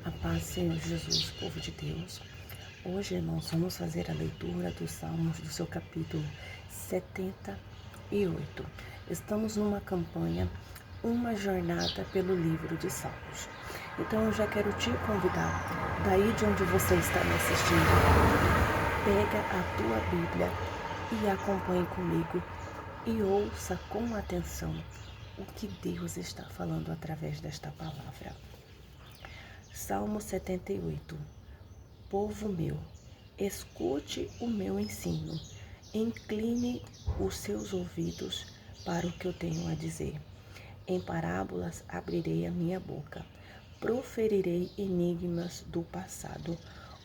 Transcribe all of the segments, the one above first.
A paz, Senhor Jesus, povo de Deus. Hoje nós vamos fazer a leitura dos Salmos do seu capítulo 78. Estamos numa campanha, uma jornada pelo livro de Salmos. Então eu já quero te convidar, daí de onde você está me assistindo, pega a tua Bíblia e acompanhe comigo e ouça com atenção o que Deus está falando através desta palavra. Salmo 78. Povo meu, escute o meu ensino, incline os seus ouvidos para o que eu tenho a dizer. Em parábolas abrirei a minha boca, proferirei enigmas do passado,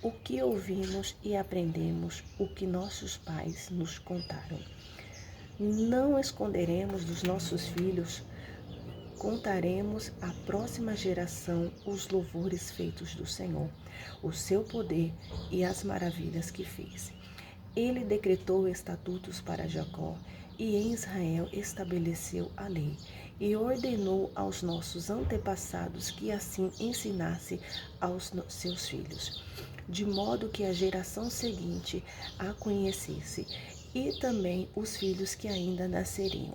o que ouvimos e aprendemos, o que nossos pais nos contaram. Não esconderemos dos nossos filhos, contaremos à próxima geração os louvores feitos do Senhor, o seu poder e as maravilhas que fez. Ele decretou estatutos para Jacó e em Israel estabeleceu a lei e ordenou aos nossos antepassados que assim ensinasse aos seus filhos, de modo que a geração seguinte a conhecesse, e também os filhos que ainda nasceriam,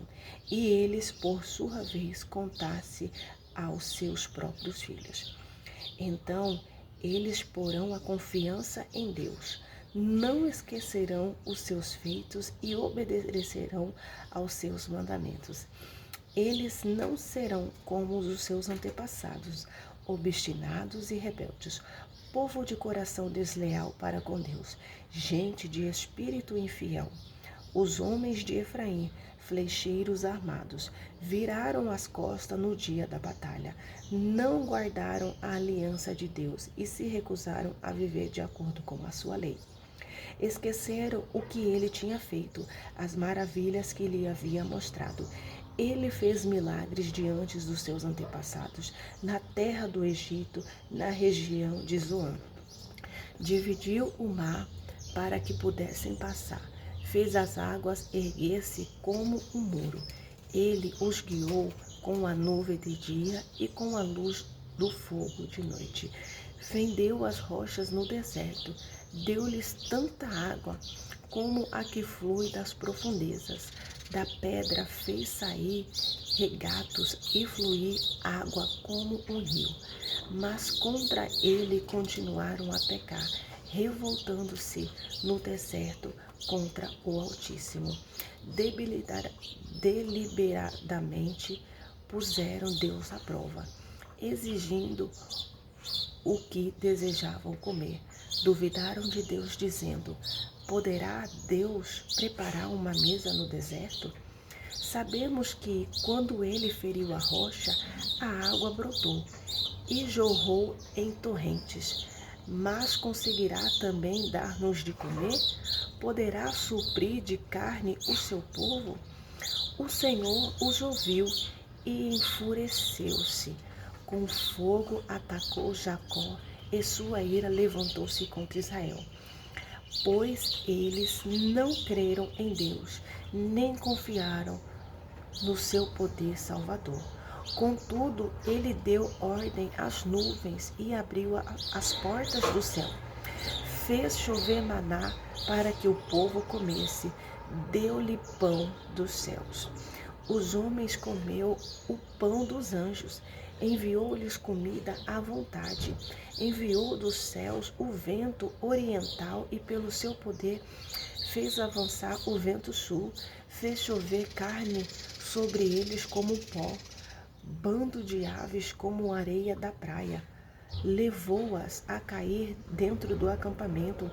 e eles, por sua vez, contasse aos seus próprios filhos. Então, eles porão a confiança em Deus, não esquecerão os seus feitos e obedecerão aos seus mandamentos. Eles não serão como os seus antepassados, obstinados e rebeldes, povo de coração desleal para com Deus, gente de espírito infiel. Os homens de Efraim, flecheiros armados, viraram as costas no dia da batalha, não guardaram a aliança de Deus e se recusaram a viver de acordo com a sua lei. Esqueceram o que ele tinha feito, as maravilhas que lhe havia mostrado. Ele fez milagres diante dos seus antepassados, na terra do Egito, na região de Zoan. Dividiu o mar para que pudessem passar. Fez as águas erguer-se como um muro. Ele os guiou com a nuvem de dia e com a luz do fogo de noite. Fendeu as rochas no deserto. Deu-lhes tanta água como a que flui das profundezas. Da pedra fez sair regatos e fluir água como um rio. Mas contra ele continuaram a pecar, revoltando-se no deserto contra o Altíssimo. Deliberadamente puseram Deus à prova, exigindo o que desejavam comer. Duvidaram de Deus, dizendo: poderá Deus preparar uma mesa no deserto? Sabemos que, quando ele feriu a rocha, a água brotou e jorrou em torrentes. Mas conseguirá também dar-nos de comer? Poderá suprir de carne o seu povo? O Senhor os ouviu e enfureceu-se. Com fogo atacou Jacó e sua ira levantou-se contra Israel. Pois eles não creram em Deus, nem confiaram no seu poder salvador. Contudo, ele deu ordem às nuvens e abriu as portas do céu. Fez chover maná para que o povo comesse, deu-lhe pão dos céus. Os homens comeu o pão dos anjos, enviou-lhes comida à vontade. Enviou dos céus o vento oriental e pelo seu poder fez avançar o vento sul, fez chover carne sobre eles como pó, bando de aves como areia da praia. Levou-as a cair dentro do acampamento,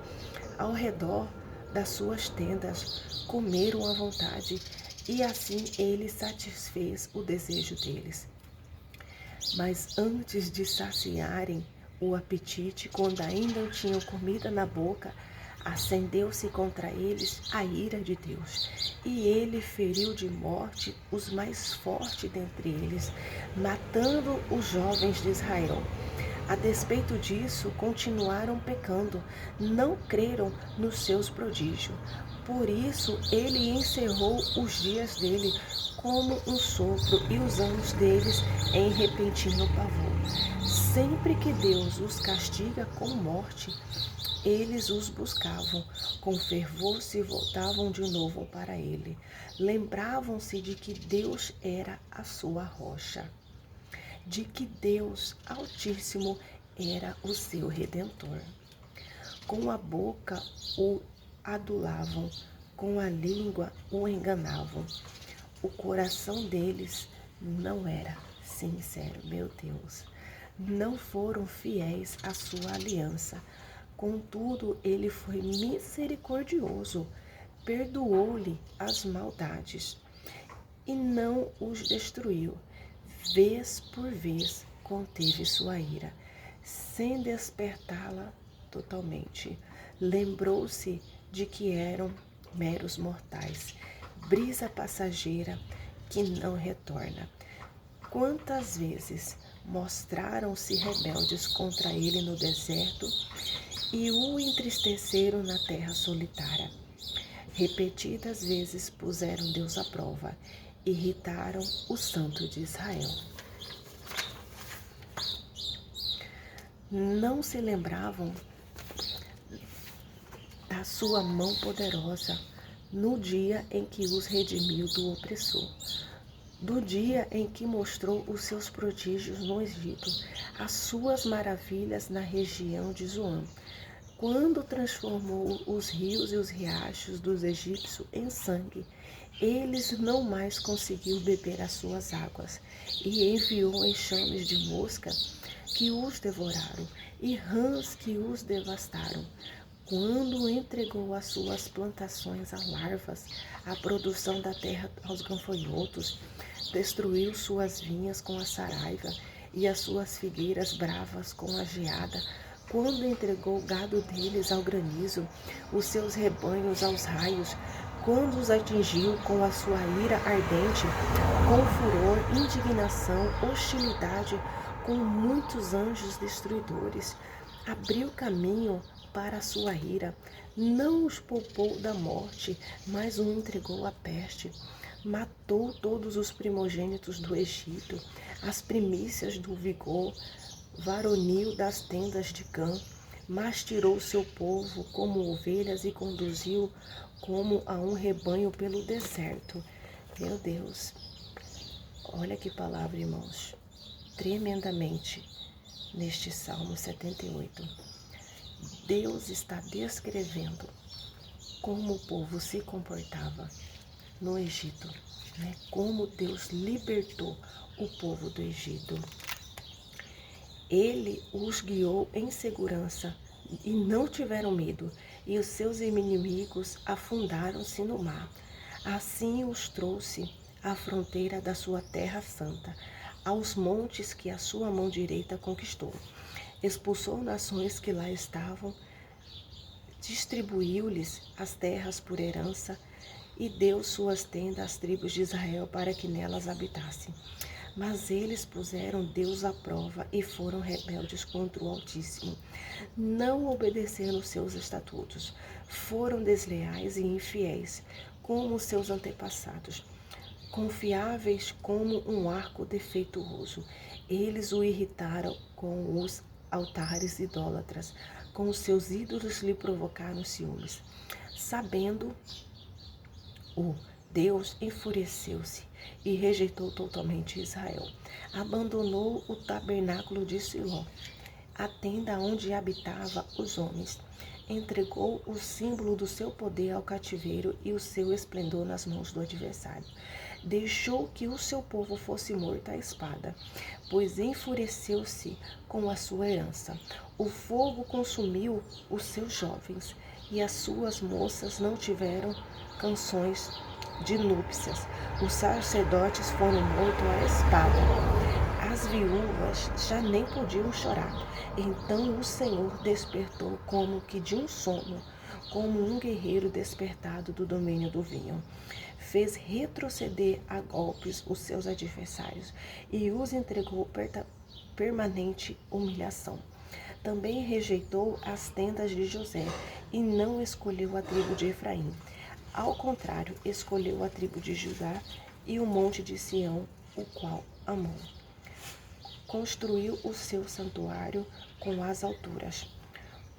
ao redor das suas tendas, comeram à vontade, e assim ele satisfez o desejo deles. Mas antes de saciarem o apetite, quando ainda tinham comida na boca, acendeu-se contra eles a ira de Deus, e ele feriu de morte os mais fortes dentre eles, matando os jovens de Israel. A despeito disso, continuaram pecando, não creram nos seus prodígios. Por isso, ele encerrou os dias dele como um sopro e os anos deles em repentino pavor. Sempre que Deus os castiga com morte, eles os buscavam, com fervor se voltavam de novo para ele. Lembravam-se de que Deus era a sua rocha, de que Deus Altíssimo era o seu Redentor. Com a boca o adulavam, com a língua o enganavam. O coração deles não era sincero, meu Deus. Não foram fiéis à sua aliança. Contudo, ele foi misericordioso, perdoou-lhe as maldades e não os destruiu. Vez por vez conteve sua ira, sem despertá-la totalmente. Lembrou-se de que eram meros mortais, brisa passageira que não retorna. Quantas vezes mostraram-se rebeldes contra ele no deserto e o entristeceram na terra solitária. Repetidas vezes puseram Deus à prova, irritaram o Santo de Israel. Não se lembravam da sua mão poderosa no dia em que os redimiu do opressor, do dia em que mostrou os seus prodígios no Egito, as suas maravilhas na região de Zoan, quando transformou os rios e os riachos dos egípcios em sangue. Eles não mais conseguiu beber as suas águas, e enviou enxames de mosca que os devoraram, e rãs que os devastaram. Quando entregou as suas plantações a larvas, a produção da terra aos gafanhotos, destruiu suas vinhas com a saraiva e as suas figueiras bravas com a geada, quando entregou o gado deles ao granizo, os seus rebanhos aos raios, quando os atingiu com a sua ira ardente, com furor, indignação, hostilidade, com muitos anjos destruidores, abriu caminho para a sua ira, não os poupou da morte, mas o entregou à peste. Matou todos os primogênitos do Egito, as primícias do vigor varonil das tendas de Cã, mas tirou seu povo como ovelhas e conduziu como a um rebanho pelo deserto. Meu Deus, olha que palavra, irmãos, tremendamente neste Salmo 78. Deus está descrevendo como o povo se comportava no Egito, né? Como Deus libertou o povo do Egito. Ele os guiou em segurança e não tiveram medo, e os seus inimigos afundaram-se no mar. Assim os trouxe à fronteira da sua terra santa, aos montes que a sua mão direita conquistou. Expulsou nações que lá estavam, distribuiu-lhes as terras por herança e deu suas tendas às tribos de Israel para que nelas habitassem. Mas eles puseram Deus à prova e foram rebeldes contra o Altíssimo. Não obedeceram os seus estatutos. Foram desleais e infiéis, como os seus antepassados, confiáveis como um arco defeituoso. Eles o irritaram com os altares idólatras, com os seus ídolos lhe provocaram ciúmes. Sabendo Deus enfureceu-se e rejeitou totalmente Israel. Abandonou o tabernáculo de Siló, a tenda onde habitava os homens. Entregou o símbolo do seu poder ao cativeiro e o seu esplendor nas mãos do adversário. Deixou que o seu povo fosse morto à espada, pois enfureceu-se com a sua herança. O fogo consumiu os seus jovens, e as suas moças não tiveram canções de núpcias. Os sacerdotes foram mortos à espada. As viúvas já nem podiam chorar. Então o Senhor despertou como que de um sono, como um guerreiro despertado do domínio do vinho. Fez retroceder a golpes os seus adversários e os entregou permanente humilhação. Também rejeitou as tendas de José e não escolheu a tribo de Efraim. Ao contrário, escolheu a tribo de Judá e o monte de Sião, o qual amou. construiu o seu santuário com as alturas.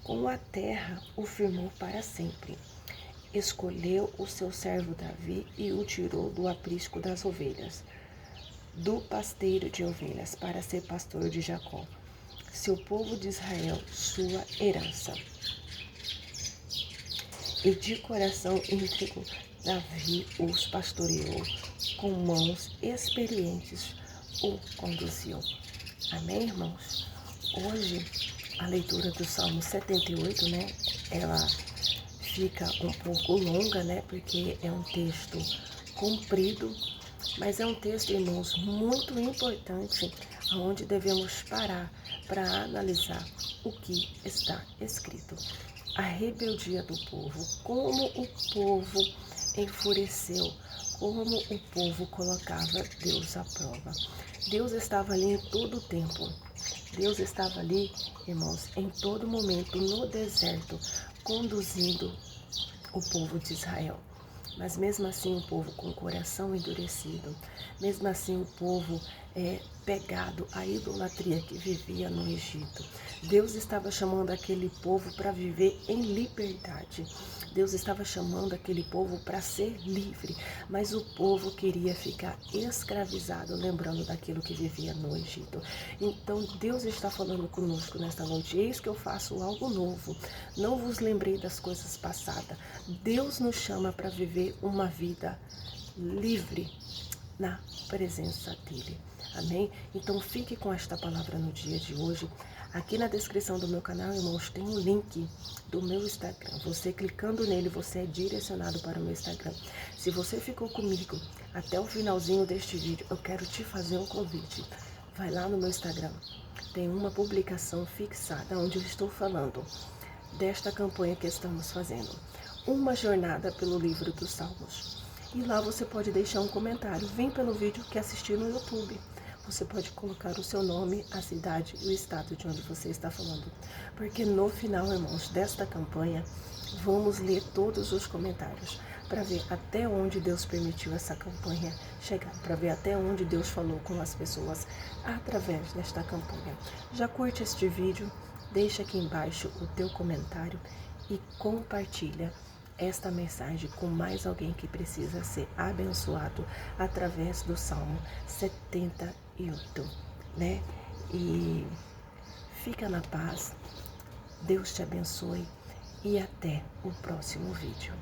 Com a terra o firmou para sempre. Escolheu o seu servo Davi e o tirou do aprisco das ovelhas, do pasteiro de ovelhas, para ser pastor de Jacó, seu povo de Israel, sua herança. E de coração íntegro, Davi os pastoreou, com mãos experientes o conduziu. Amém, irmãos? Hoje, a leitura do Salmo 78, né? Ela fica um pouco longa, né? Porque é um texto comprido, mas é um texto, irmãos, muito importante, onde devemos parar para analisar o que está escrito. A rebeldia do povo, como o povo enfureceu, como o povo colocava Deus à prova. Deus estava ali em todo o tempo. Deus estava ali, irmãos, em todo momento, no deserto, conduzindo o povo de Israel. Mas mesmo assim o povo com o coração endurecido, mesmo assim o povo pegado à idolatria que vivia no Egito. Deus estava chamando aquele povo para viver em liberdade. Deus estava chamando aquele povo para ser livre, mas o povo queria ficar escravizado, lembrando daquilo que vivia no Egito. Então Deus está falando conosco nesta noite: eis que eu faço algo novo, não vos lembrei das coisas passadas. Deus nos chama para viver uma vida livre na presença dele. Amém? Então fique com esta palavra no dia de hoje. Aqui na descrição do meu canal, irmãos, tem um link do meu Instagram. Você clicando nele, você é direcionado para o meu Instagram. Se você ficou comigo até o finalzinho deste vídeo, eu quero te fazer um convite. Vai lá no meu Instagram. Tem uma publicação fixada onde eu estou falando desta campanha que estamos fazendo. Uma jornada pelo livro dos Salmos. E lá você pode deixar um comentário. Vem pelo vídeo que assistiu no YouTube. Você pode colocar o seu nome, a cidade e o estado de onde você está falando. Porque no final, irmãos, desta campanha, vamos ler todos os comentários para ver até onde Deus permitiu essa campanha chegar, para ver até onde Deus falou com as pessoas através desta campanha. Já curte este vídeo, deixa aqui embaixo o teu comentário e compartilha esta mensagem com mais alguém que precisa ser abençoado através do Salmo 78, né? E fica na paz, Deus te abençoe e até o próximo vídeo.